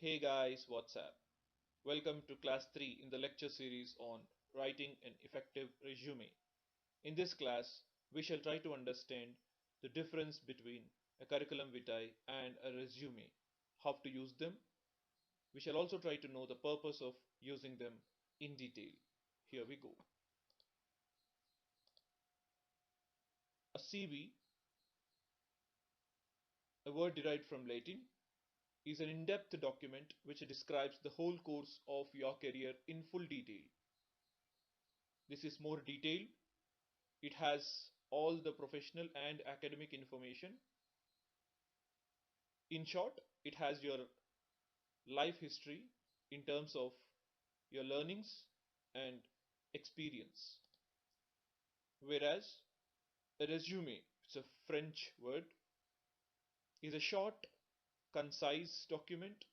Hey guys, what's up? Welcome to class 3 in the lecture series on writing an effective resume. In this class, we shall try to understand the difference between a curriculum vitae and a resume, how to use them. We shall also try to know the purpose of using them in detail. Here we go. A CV, a word derived from Latin, is an in-depth document which describes the whole course of your career in full detail. This is more detailed. It has all the professional and academic information. In short, it has your life history in terms of your learnings and experience. Whereas a resume, it's a French word, is a short, concise document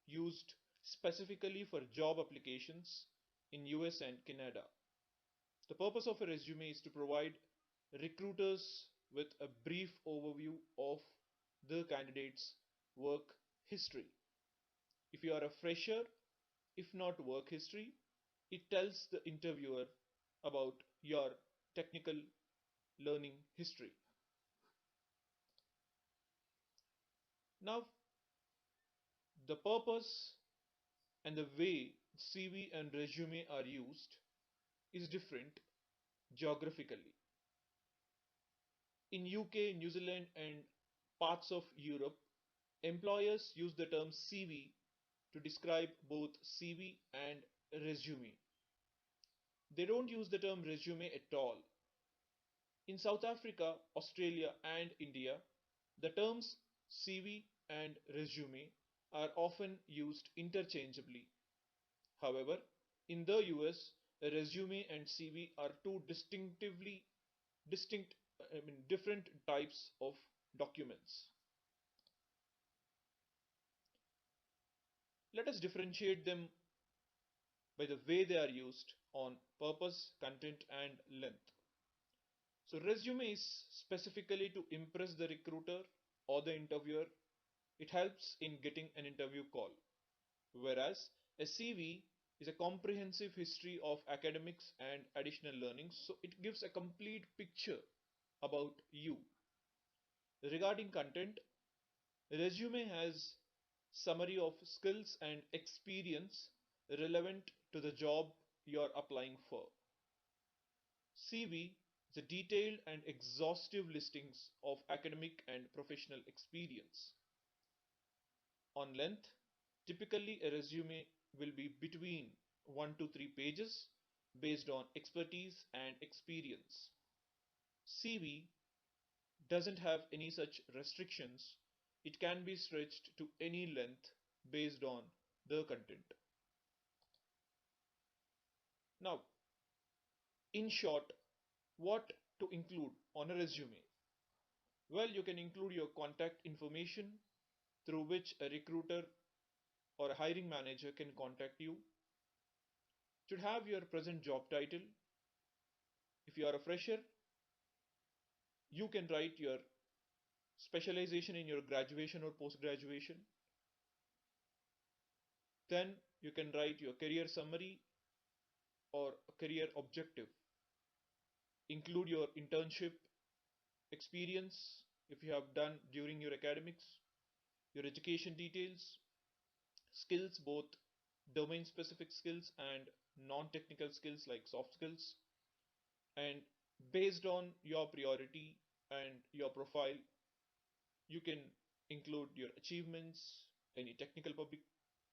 used specifically for job applications in US and Canada. The purpose of a resume is to provide recruiters with a brief overview of the candidate's work history. If you are a fresher, if not work history, it tells the interviewer about your technical learning history. Now, the purpose and the way CV and resume are used is different geographically. In UK, New Zealand, and parts of Europe, employers use the term CV to describe both CV and resume. They don't use the term resume at all. In South Africa, Australia, and India, the terms CV and resume are often used interchangeably. However, in the US, a resume and CV are two different types of documents. Let us differentiate them by the way they are used on purpose, content, and length. So resume is specifically to impress the recruiter or the interviewer. It helps in getting an interview call. Whereas a CV is a comprehensive history of academics and additional learnings, so it gives a complete picture about you. Regarding content, resume has summary of skills and experience relevant to the job you're applying for. CV is a detailed and exhaustive listings of academic and professional experience. On length, typically a resume will be between 1 to 3 pages based on expertise and experience. CV doesn't have any such restrictions. It can be stretched to any length based on the content. Now, in short, what to include on a resume? Well, you can include your contact information through which a recruiter or a hiring manager can contact you. Should have your present job title. If you are a fresher, you can write your specialization in your graduation or post graduation. Then you can write your career summary or a career objective. Include your internship experience if you have done during your academics, your education details, skills, both domain specific skills and non-technical skills like soft skills. And based on your priority and your profile, you can include your achievements, any technical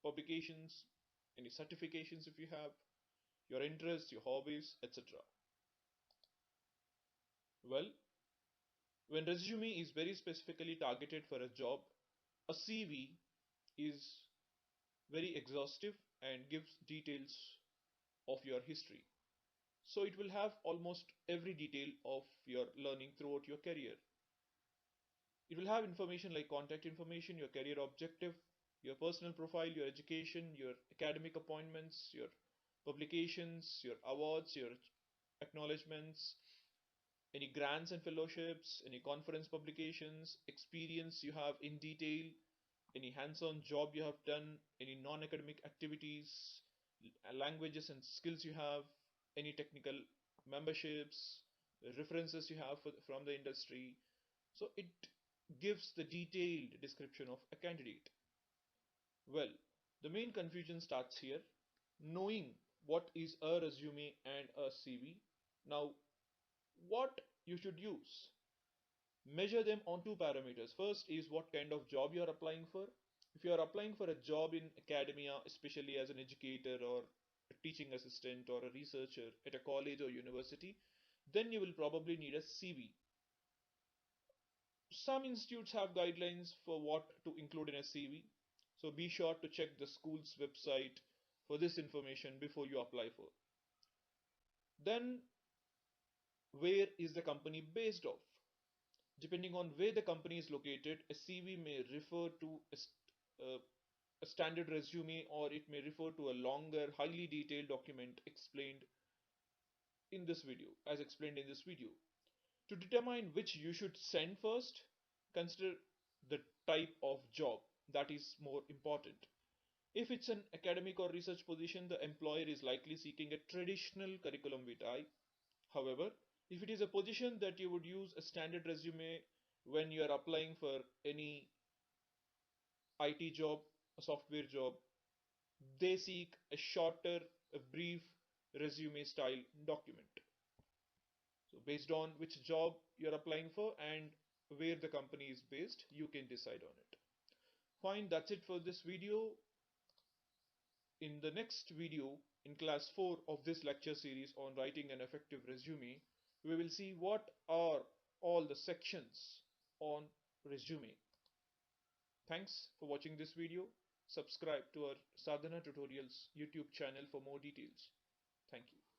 publications, any certifications if you have, your interests, your hobbies, etc. Well, when resume is very specifically targeted for a job, a CV is very exhaustive and gives details of your history. So it will have almost every detail of your learning throughout your career. It will have information like contact information, your career objective, your personal profile, your education, your academic appointments, your publications, your awards, your acknowledgements, any grants and fellowships, any conference publications, experience you have in detail, any hands-on job you have done, any non-academic activities, languages and skills you have, any technical memberships, references you have from the industry. So it gives the detailed description of a candidate. Well, the main confusion starts here. Knowing what is a resume and a CV. Now, what you should use? Measure them on two parameters. First is what kind of job you are applying for. If you are applying for a job in academia, especially as an educator or a teaching assistant or a researcher at a college or university, then you will probably need a CV. Some institutes have guidelines for what to include in a CV, so be sure to check the school's website for this information before you apply for. Then, where is the company based off? Depending on where the company is located, a CV may refer to a standard resume, or it may refer to a longer, highly detailed document explained in this video. To determine which you should send first, consider the type of job that is more important. If it's an academic or research position, the employer is likely seeking a traditional curriculum vitae. However, if it is a position that you would use a standard resume when you are applying for any IT job, a software job, they seek a shorter, a brief resume style document. So based on which job you're applying for and where the company is based, you can decide on it. Fine, that's it for this video. In the next video, in class 4 of this lecture series on writing an effective resume, we will see what are all the sections on resume. Thanks for watching this video. Subscribe to our Sadhana Tutorials YouTube channel for more details. Thank you.